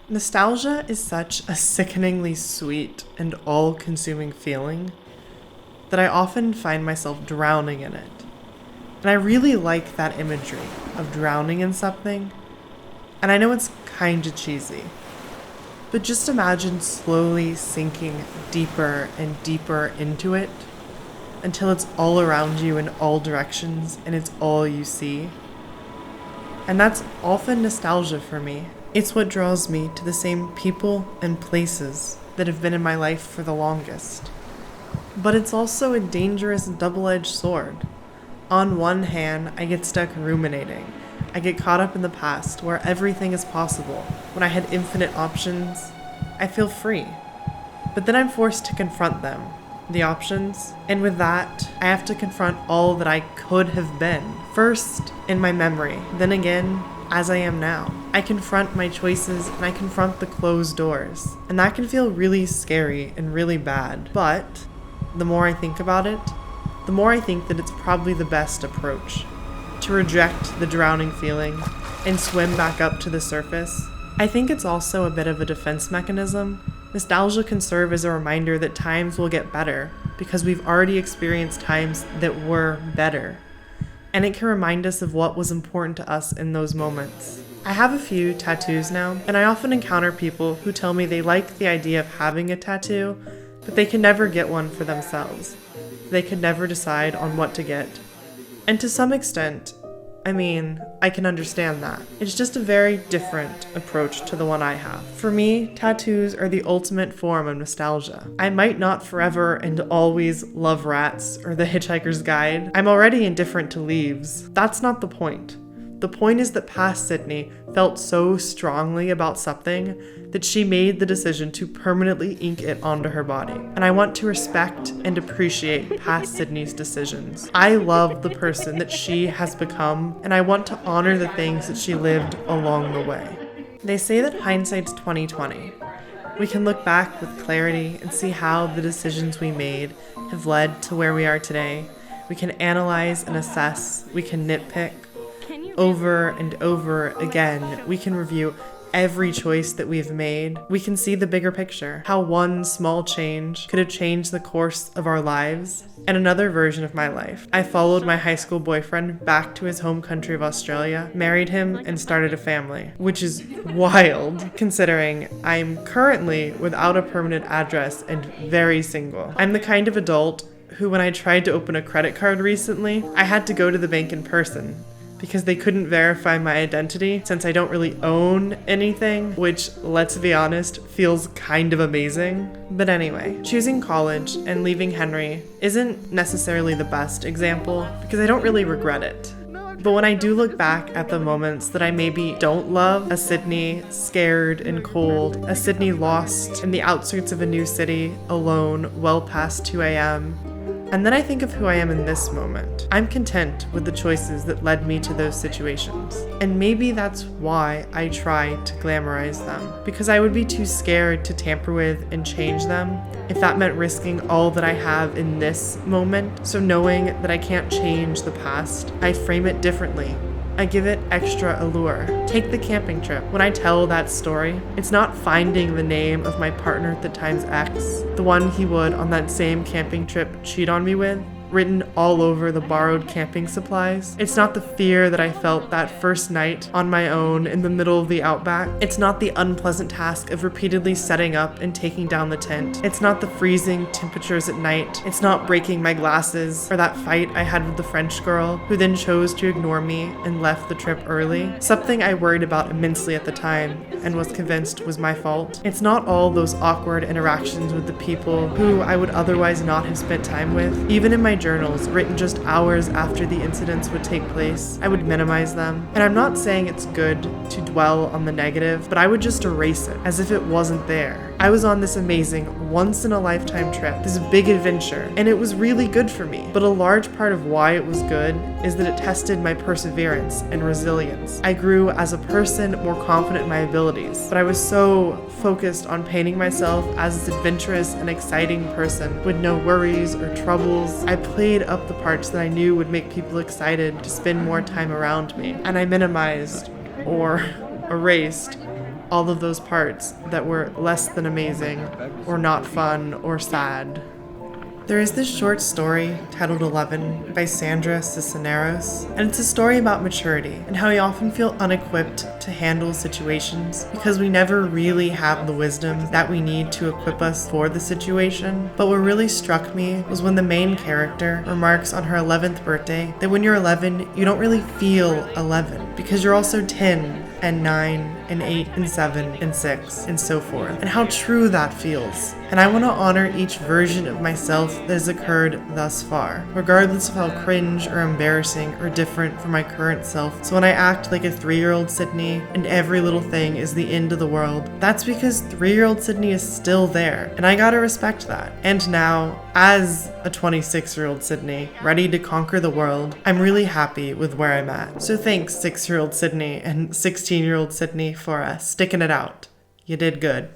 Nostalgia is such a sickeningly sweet and all-consuming feeling that I often find myself drowning in it. And I really like that imagery of drowning in something, and I know it's kinda cheesy, but just imagine slowly sinking deeper and deeper into it until it's all around you in all directions and it's all you see. And that's often nostalgia for me. It's what draws me to the same people and places that have been in my life for the longest. But it's also a dangerous double-edged sword. On one hand, I get stuck ruminating. I get caught up in the past where everything is possible. When I had infinite options, I feel free. But then I'm forced to confront them, the options, and with that, I have to confront all that I could have been. First, in my memory, then again, as I am now. I confront my choices and I confront the closed doors. And that can feel really scary and really bad. But the more I think about it, the more I think that it's probably the best approach. To reject the drowning feeling and swim back up to the surface. I think it's also a bit of a defense mechanism. Nostalgia can serve as a reminder that times will get better because we've already experienced times that were better. And it can remind us of what was important to us in those moments. I have a few tattoos now, and I often encounter people who tell me they like the idea of having a tattoo, but they can never get one for themselves. They could never decide on what to get. And to some extent, I can understand that. It's just a very different approach to the one I have. For me, tattoos are the ultimate form of nostalgia. I might not forever and always love Rats or The Hitchhiker's Guide. I'm already indifferent to leaves. That's not the point. The point is that past Sydney felt so strongly about something that she made the decision to permanently ink it onto her body. And I want to respect and appreciate past Sydney's decisions. I love the person that she has become, and I want to honor the things that she lived along the way. They say that hindsight's 20/20. We can look back with clarity and see how the decisions we made have led to where we are today. We can analyze and assess. We can nitpick. Over and over again, we can review every choice that we've made. We can see the bigger picture, how one small change could have changed the course of our lives. And another version of my life. I followed my high school boyfriend back to his home country of Australia, married him, and started a family, which is wild considering I'm currently without a permanent address and very single. I'm the kind of adult who, when I tried to open a credit card recently, I had to go to the bank in person, because they couldn't verify my identity since I don't really own anything, which, let's be honest, feels kind of amazing. But anyway, choosing college and leaving Henry isn't necessarily the best example because I don't really regret it. But when I do look back at the moments that I maybe don't love, a Sydney scared and cold, a Sydney lost in the outskirts of a new city, alone, well past 2 a.m., and then I think of who I am in this moment. I'm content with the choices that led me to those situations. And maybe that's why I try to glamorize them. Because I would be too scared to tamper with and change them if that meant risking all that I have in this moment. So knowing that I can't change the past, I frame it differently. I give it extra allure. Take the camping trip. When I tell that story, it's not finding the name of my partner at the time's ex, the one he would on that same camping trip cheat on me with, written all over the borrowed camping supplies. It's not the fear that I felt that first night on my own in the middle of the outback. It's not the unpleasant task of repeatedly setting up and taking down the tent. It's not the freezing temperatures at night. It's not breaking my glasses or that fight I had with the French girl who then chose to ignore me and left the trip early. Something I worried about immensely at the time and was convinced was my fault. It's not all those awkward interactions with the people who I would otherwise not have spent time with. Even in my journals, written just hours after the incidents would take place, I would minimize them. And I'm not saying it's good to dwell on the negative, but I would just erase it as if it wasn't there. I was on this amazing, once-in-a-lifetime trip, this big adventure, and it was really good for me. But a large part of why it was good is that it tested my perseverance and resilience. I grew as a person, more confident in my abilities, but I was so focused on painting myself as this adventurous and exciting person with no worries or troubles. I played up the parts that I knew would make people excited to spend more time around me, and I minimized or erased all of those parts that were less than amazing, or not fun, or sad. There is this short story titled 11 by Sandra Cisneros, and it's a story about maturity and how we often feel unequipped to handle situations because we never really have the wisdom that we need to equip us for the situation. But what really struck me was when the main character remarks on her 11th birthday that when you're 11, you don't really feel 11 because you're also 10 and 9 and 8 and 7 and 6 and so forth, and how true that feels. And I want to honor each version of myself that has occurred thus far, regardless of how cringe or embarrassing or different from my current self. So when I act like a 3-year-old Sydney and every little thing is the end of the world, that's because 3-year-old Sydney is still there, and I gotta respect that. And now, as a 26-year-old Sydney, ready to conquer the world, I'm really happy with where I'm at. So thanks 6-year-old Sydney and 16-year-old Sydney for sticking it out. You did good.